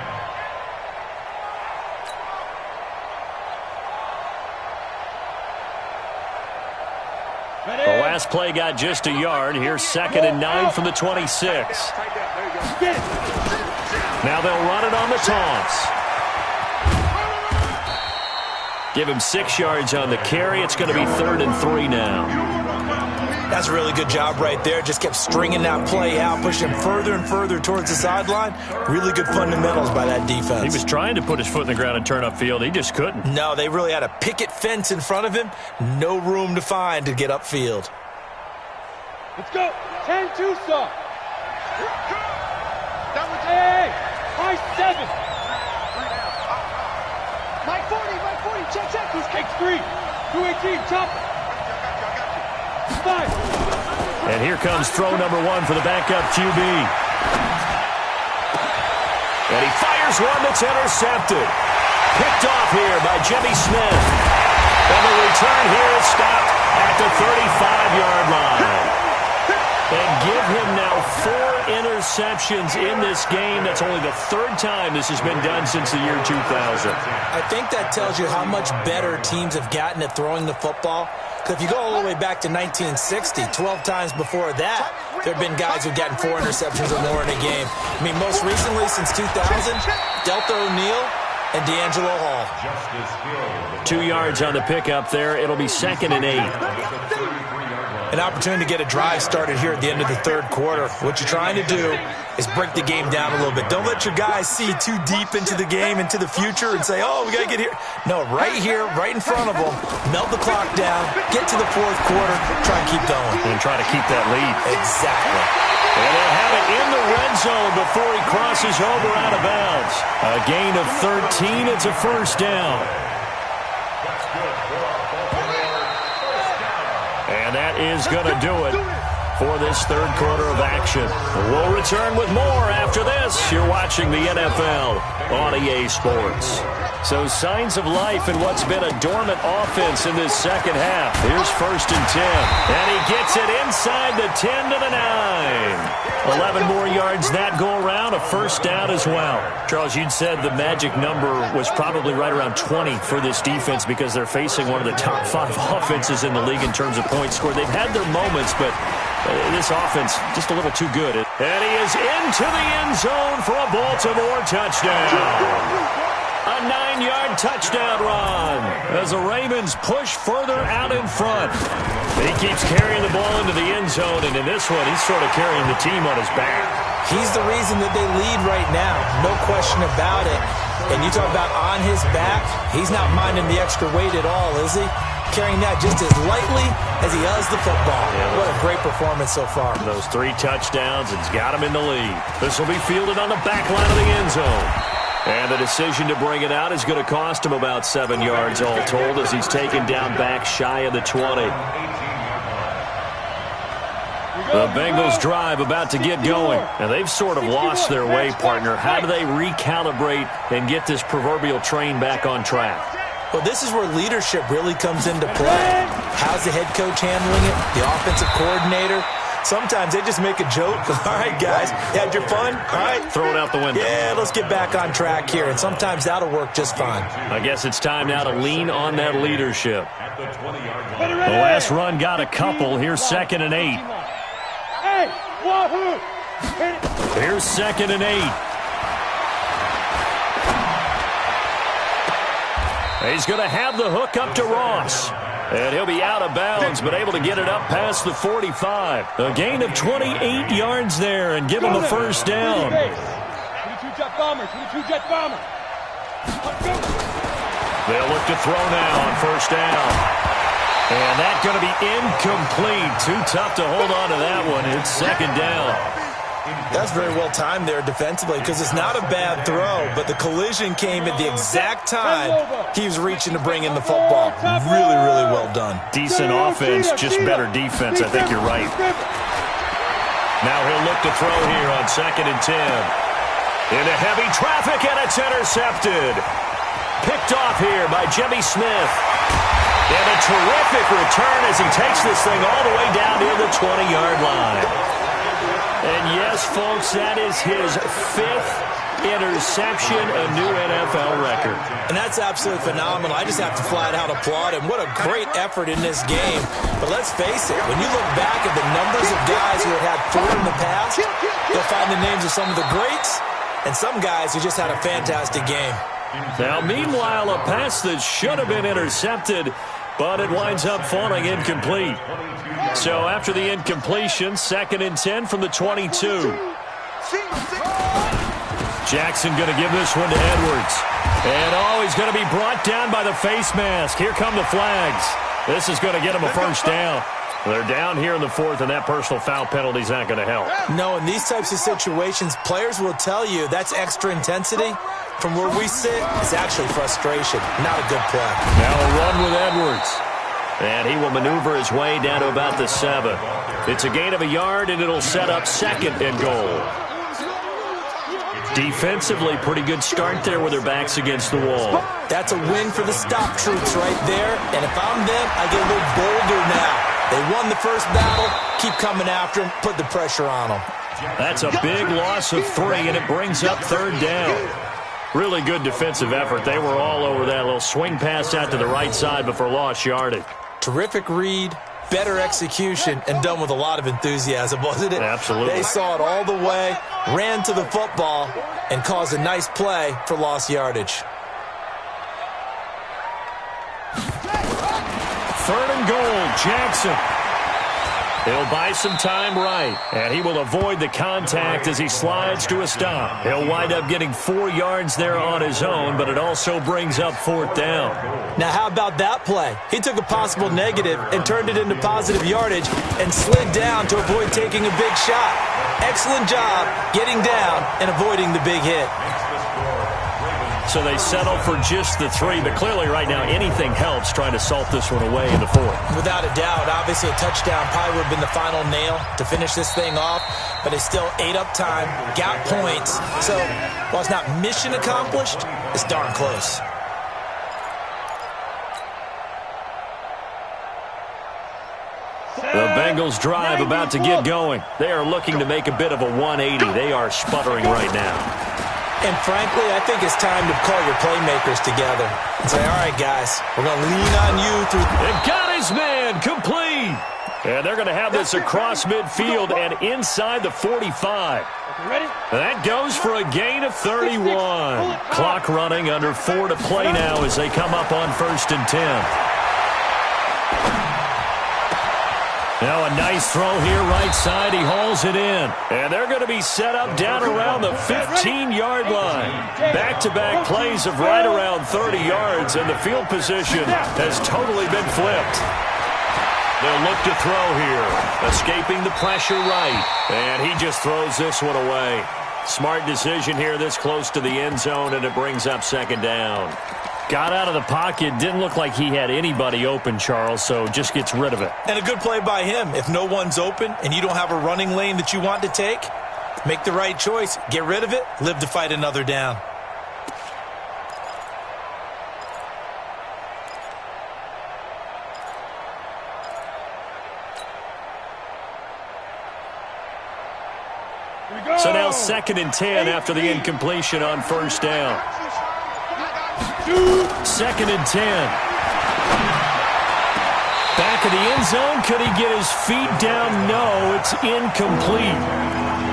The last play got just a yard. Here's 2nd and 9 from the 26. Now they'll run it on the taunts. Give him 6 yards on the carry. It's going to be 3rd and 3 now. That's a really good job right there. Just kept stringing that play out, pushing him further and further towards the sideline. Really good fundamentals by that defense. He was trying to put his foot in the ground and turn upfield. He just couldn't. No, they really had a picket fence in front of him. No room to find to get upfield. Let's go. 10-2 stop. Hey, high 7. Mike 40, check. He's Take 3. 218, chop. 5. And here comes throw number 1 for the backup QB. And he fires one that's intercepted. Picked off here by Jimmy Smith. And the return here is stopped at the 35-yard line. And give him now 4 interceptions in this game. That's only the 3rd time this has been done since the year 2000. I think that tells you how much better teams have gotten at throwing the football. Because if you go all the way back to 1960, 12 times before that, there have been guys who've gotten 4 interceptions or more in a game. I mean, most recently, since 2000, Delta O'Neal and D'Angelo Hall. 2 yards on the pickup there. It'll be 2nd and 8. an opportunity to get a drive started here at the end of the third quarter. What you're trying to do is break the game down a little bit. Don't let your guys see too deep into the game, into the future, and say, oh, we got to get here. No, right here, right in front of them, melt the clock down, get to the fourth quarter, try and keep going. And try to keep that lead. Exactly. And they'll have it in the red zone before he crosses over out of bounds. A gain of 13. It's a first down. And that is going to do it for this third quarter of action. We'll return with more after this. You're watching the NFL on EA Sports. So signs of life in what's been a dormant offense in this second half. Here's 1st and 10. And he gets it inside the 10 to the 9. 11 more yards that go around, a first down as well. Charles, you'd said the magic number was probably right around 20 for this defense because they're facing one of the top 5 offenses in the league in terms of points scored. They've had their moments, but this offense just a little too good. And he is into the end zone for a Baltimore touchdown. A 9-yard touchdown run as the Ravens push further out in front. He keeps carrying the ball into the end zone, and in this one, he's sort of carrying the team on his back. He's the reason that they lead right now, no question about it. And you talk about on his back, he's not minding the extra weight at all, is he? Carrying that just as lightly as he does the football. Yeah, what a great performance so far. Those 3 touchdowns, it's got him in the lead. This will be fielded on the back line of the end zone. And the decision to bring it out is going to cost him about 7 yards all told as he's taken down back shy of the 20. The Bengals drive about to get going. And they've sort of lost their way, partner. How do they recalibrate and get this proverbial train back on track? Well, this is where leadership really comes into play. How's the head coach handling it? The offensive coordinator? Sometimes they just make a joke. All right, guys, you had your fun? All right. Throw it out the window. Yeah, let's get back on track here. And sometimes that'll work just fine. I guess it's time now to lean on that leadership. The last run got a couple. Here's 2nd and 8. Hey, wahoo! Here's 2nd and 8. He's going to have the hook up to Ross. And he'll be out of bounds, but able to get it up past the 45. A gain of 28 yards there and give him a first down. 22-jet bomber, 22-jet bomber. They'll look to throw now on first down. And that's going to be incomplete. Too tough to hold on to that one. It's 2nd down. That's very well timed there defensively because it's not a bad throw, but the collision came at the exact time he was reaching to bring in the football. Really, really well done. Decent offense, just better defense. I think you're right. Now he'll look to throw here on 2nd and 10. Into heavy traffic, and it's intercepted. Picked off here by Jimmy Smith. And a terrific return as he takes this thing all the way down near the 20-yard line. And yes, folks, that is his 5th interception, a new NFL record. And that's absolutely phenomenal. I just have to flat out applaud him. What a great effort in this game. But let's face it, when you look back at the numbers of guys who have had 4 in the past, you'll find the names of some of the greats and some guys who just had a fantastic game. Now, meanwhile, a pass that should have been intercepted, but it winds up falling incomplete. So after the incompletion, 2nd and 10 from the 22. Jackson going to give this one to Edwards. And he's going to be brought down by the face mask. Here come the flags. This is going to get him a first down. They're down here in the 4th, and that personal foul penalty is not going to help. No, in these types of situations, players will tell you that's extra intensity. From where we sit, it's actually frustration. Not a good play. Now a run with Edwards. And he will maneuver his way down to about the 7. It's a gain of a yard, and it'll set up 2nd and goal. Defensively, pretty good start there with their backs against the wall. That's a win for the stop troops right there. And if I'm them, I get a little bolder now. They won the first battle. Keep coming after them. Put the pressure on them. That's a big loss of 3, and it brings up 3rd down. Really good defensive effort. They were all over that little swing pass out to the right side before lost yardage. Terrific read, better execution, and done with a lot of enthusiasm, wasn't it? Absolutely. They saw it all the way, ran to the football, and caused a nice play for lost yardage. 3rd and goal, Jackson. He'll buy some time right, and he will avoid the contact as he slides to a stop. He'll wind up getting 4 yards there on his own, but it also brings up 4th down. Now, how about that play? He took a possible negative and turned it into positive yardage and slid down to avoid taking a big shot. Excellent job getting down and avoiding the big hit. So they settle for just the 3, but clearly right now anything helps trying to salt this one away in the 4th. Without a doubt, obviously a touchdown probably would have been the final nail to finish this thing off, but it's still ate up time, got points. So while it's not mission accomplished, it's darn close. The Bengals drive about to get going. They are looking to make a bit of a 180. They are sputtering right now. And frankly, I think it's time to call your playmakers together and say, all right, guys, we're going to lean on you through. They've got his man complete. And they're going to have this across midfield and inside the 45. Ready? That goes for a gain of 31. Clock running, under 4 to play now as they come up on 1st and 10. Now a nice throw here, right side. He hauls it in. And they're going to be set up down around the 15-yard line. Back-to-back plays of right around 30 yards, and the field position has totally been flipped. They'll look to throw here. Escaping the pressure right. And he just throws this one away. Smart decision here this close to the end zone, and it brings up 2nd down. Got out of the pocket. Didn't look like he had anybody open, Charles, so just gets rid of it. And a good play by him. If no one's open and you don't have a running lane that you want to take, make the right choice. Get rid of it. Live to fight another down. So now 2nd and 10 after the incompletion on 1st down. 2nd and 10. Back of the end zone. Could he get his feet down? No, it's incomplete.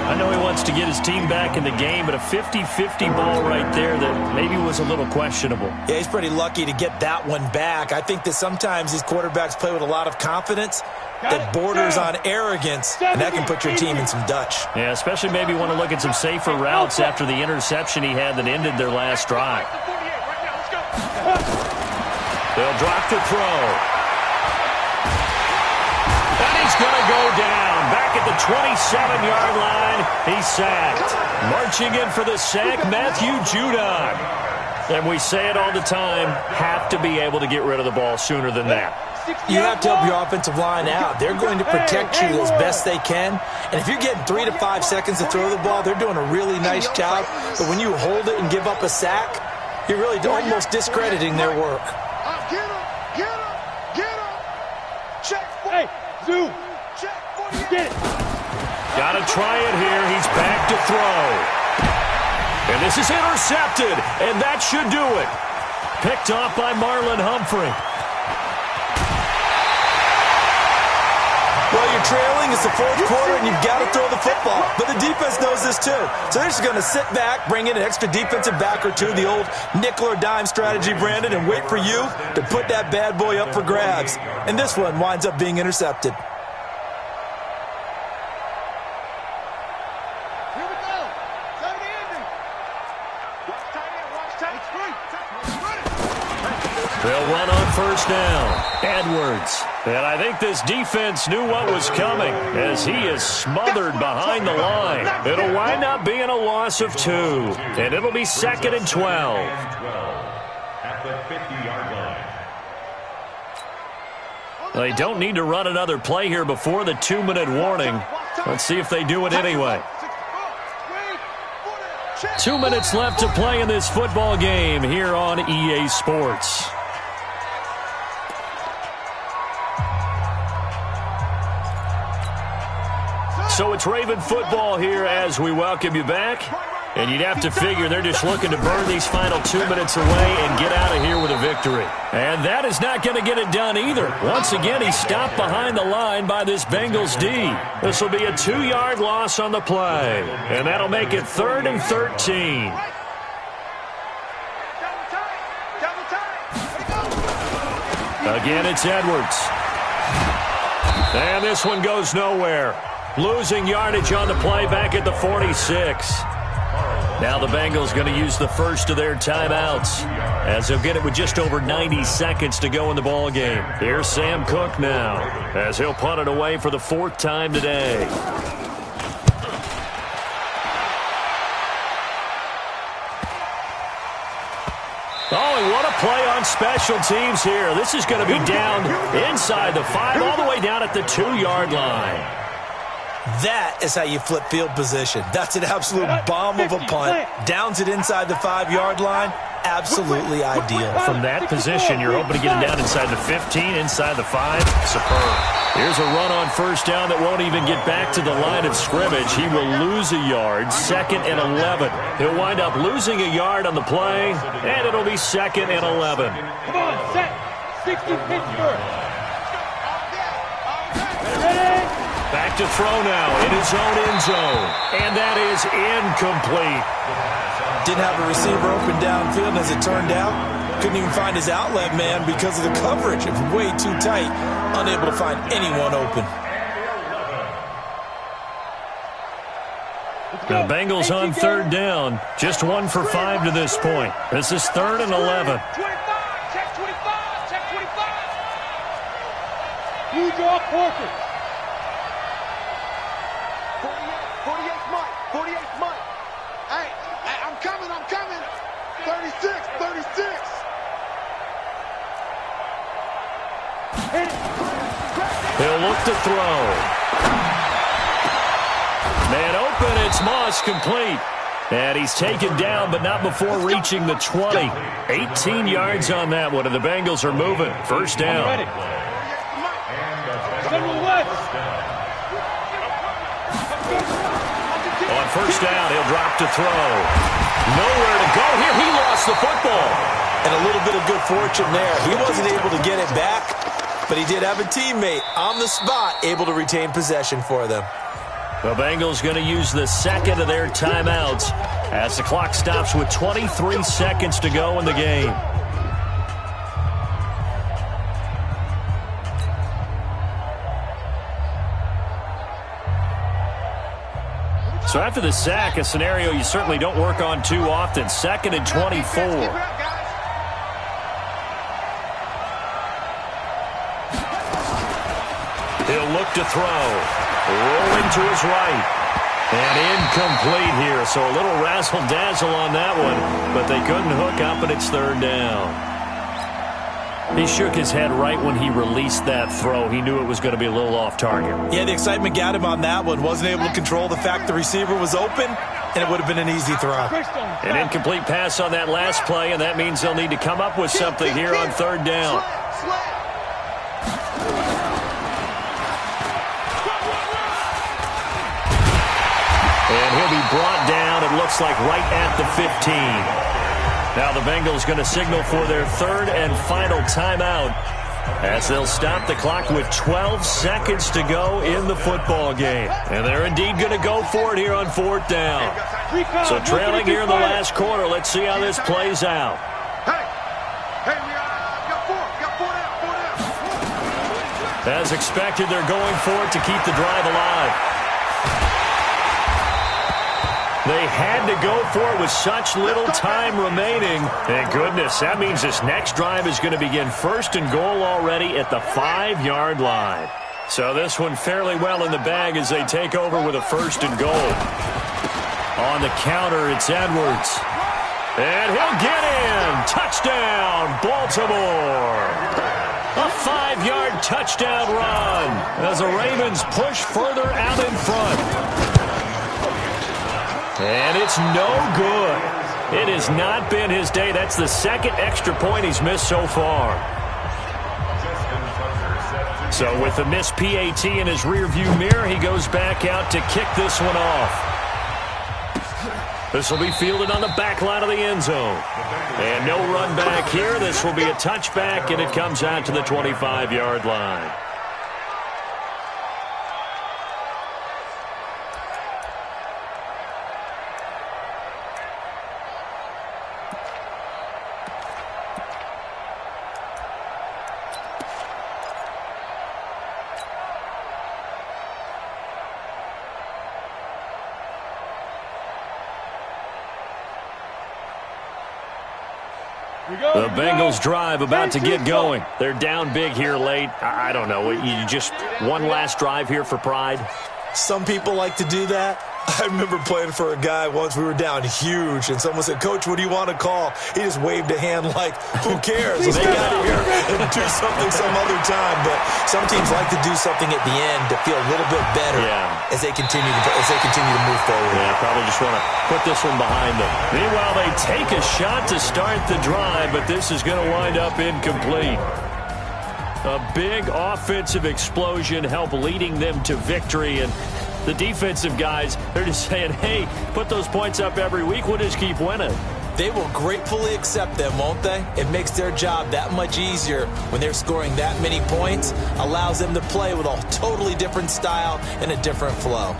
I know he wants to get his team back in the game, but a 50-50 ball right there that maybe was a little questionable. Yeah, he's pretty lucky to get that one back. I think that sometimes these quarterbacks play with a lot of confidence that borders on arrogance, and that can put your team in some Dutch. Yeah, especially maybe want to look at some safer routes after the interception he had that ended their last drive. They'll drop to throw. And he's going to go down. Back at the 27-yard line, he's sacked. Marching in for the sack, Matthew Judon. And we say it all the time, have to be able to get rid of the ball sooner than that. You have to help your offensive line out. They're going to protect you as best they can. And if you're getting 3 to 5 seconds to throw the ball, they're doing a really nice job. But when you hold it and give up a sack, you're really almost discrediting their work. Get him! Get him! Get him! Check. Hey, Zoo! Check. Get it! Got to try it here. He's back to throw. And this is intercepted, and that should do it. Picked off by Marlon Humphrey. Well, you're trailing. It's the 4th quarter, and you've got to throw the football. But the defense knows this, too. So they're just going to sit back, bring in an extra defensive back or two, the old nickel or dime strategy, Brandon, and wait for you to put that bad boy up for grabs. And this one winds up being intercepted. Here we go. Time to end it. Watch tight end. Watch tight. It's free. They'll run on 1st down. Edwards. And I think this defense knew what was coming as he is smothered behind the line. It'll wind up being a loss of 2. And it'll be 2nd and 12. At the 50-yard line. They don't need to run another play here before the 2-minute warning. Let's see if they do it anyway. 2 minutes left to play in this football game here on EA Sports. So it's Raven football here as we welcome you back. And you'd have to figure they're just looking to burn these final 2 minutes away and get out of here with a victory. And that is not going to get it done either. Once again, he's stopped behind the line by this Bengals D. This will be a 2-yard loss on the play. And that'll make it 3rd and 13. Again, it's Edwards. And this one goes nowhere. Losing yardage on the play back at the 46. Now the Bengals going to use the first of their timeouts, as they'll get it with just over 90 seconds to go in the ball game. Here's Sam Cook now, as he'll punt it away for the 4th time today. Oh, and what a play on special teams here. This is going to be down inside the 5, all the way down at the 2-yard line. That is how you flip field position. That's an absolute bomb of a punt. Downs it inside the 5-yard line. Absolutely ideal. From that position, you're hoping to get it down inside the 15, inside the 5. Superb. Here's a run on first down that won't even get back to the line of scrimmage. He will lose a yard, 2nd and 11. He'll wind up losing a yard on the play, and it'll be 2nd and 11. Come on, set. 60 Pittsburgh. Ready? Back to throw now in his own end zone, and that is incomplete. Didn't have a receiver open downfield, as it turned out. Couldn't even find his outlet man because of the coverage. It was way too tight. Unable to find anyone open. The Bengals on 3rd down. Just 1 for 5 to this point. This is 3rd and 11. 25, check 25, check 25. You draw Porter. 48 Mike. 48 Mike. Hey, I'm coming. 36. He'll look to throw. Man open, it's Moss, complete. And he's taken down, but not before reaching the 20. 18 yards on that one, and the Bengals are moving. First down. On first down, he'll drop to throw. Nowhere to go here. He lost the football. And a little bit of good fortune there. He wasn't able to get it back, but he did have a teammate on the spot able to retain possession for them. The Bengals going to use the 2nd of their timeouts as the clock stops with 23 seconds to go in the game. So after the sack, a scenario you certainly don't work on too often. 2nd and 24. He'll look to throw. Rolling to his right. And incomplete here. So a little razzle-dazzle on that one. But they couldn't hook up, and it's 3rd down. He shook his head right when he released that throw. He knew it was going to be a little off target. Yeah, the excitement got him on that one. Wasn't able to control the fact the receiver was open, and it would have been an easy throw. An incomplete pass on that last play, and that means they'll need to come up with something here on 3rd down. And he'll be brought down, it looks like, right at the 15. Now the Bengals going to signal for their 3rd and final timeout as they'll stop the clock with 12 seconds to go in the football game. And they're indeed going to go for it here on 4th down. So trailing here in the last quarter, let's see how this plays out. Hey, we got 4 down. As expected, they're going for it to keep the drive alive. They had to go for it with such little time remaining. Thank goodness, that means this next drive is going to begin 1st and goal already at the 5-yard line. So this one fairly well in the bag as they take over with a 1st and goal. On the counter, it's Edwards. And he'll get in. Touchdown, Baltimore. A 5-yard touchdown run as the Ravens push further out in front. And it's no good. It has not been his day. That's the 2nd extra point he's missed so far. So with the missed PAT in his rearview mirror, he goes back out to kick this one off. This will be fielded on the back line of the end zone. And no run back here. This will be a touchback, and it comes out to the 25-yard line. The Bengals drive about to get going. They're down big here late. I don't know. You just one last drive here for pride? Some people like to do that. I remember playing for a guy once. We were down huge, and someone said, "Coach, what do you want to call?" He just waved a hand like, who cares? Let's get out of here and do something some other time. But some teams like to do something at the end to feel a little bit better as they continue to move forward. Yeah, probably just want to put this one behind them. Meanwhile, they take a shot to start the drive, but this is going to wind up incomplete. A big offensive explosion helped leading them to victory, and the defensive guys, they're just saying, hey, put those points up every week. We'll just keep winning. They will gratefully accept them, won't they? It makes their job that much easier when they're scoring that many points. Allows them to play with a totally different style and a different flow.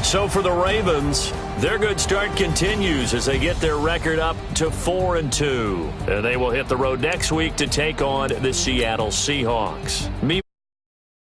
So for the Ravens, their good start continues as they get their record up to 4-2. And they will hit the road next week to take on the Seattle Seahawks. Meanwhile,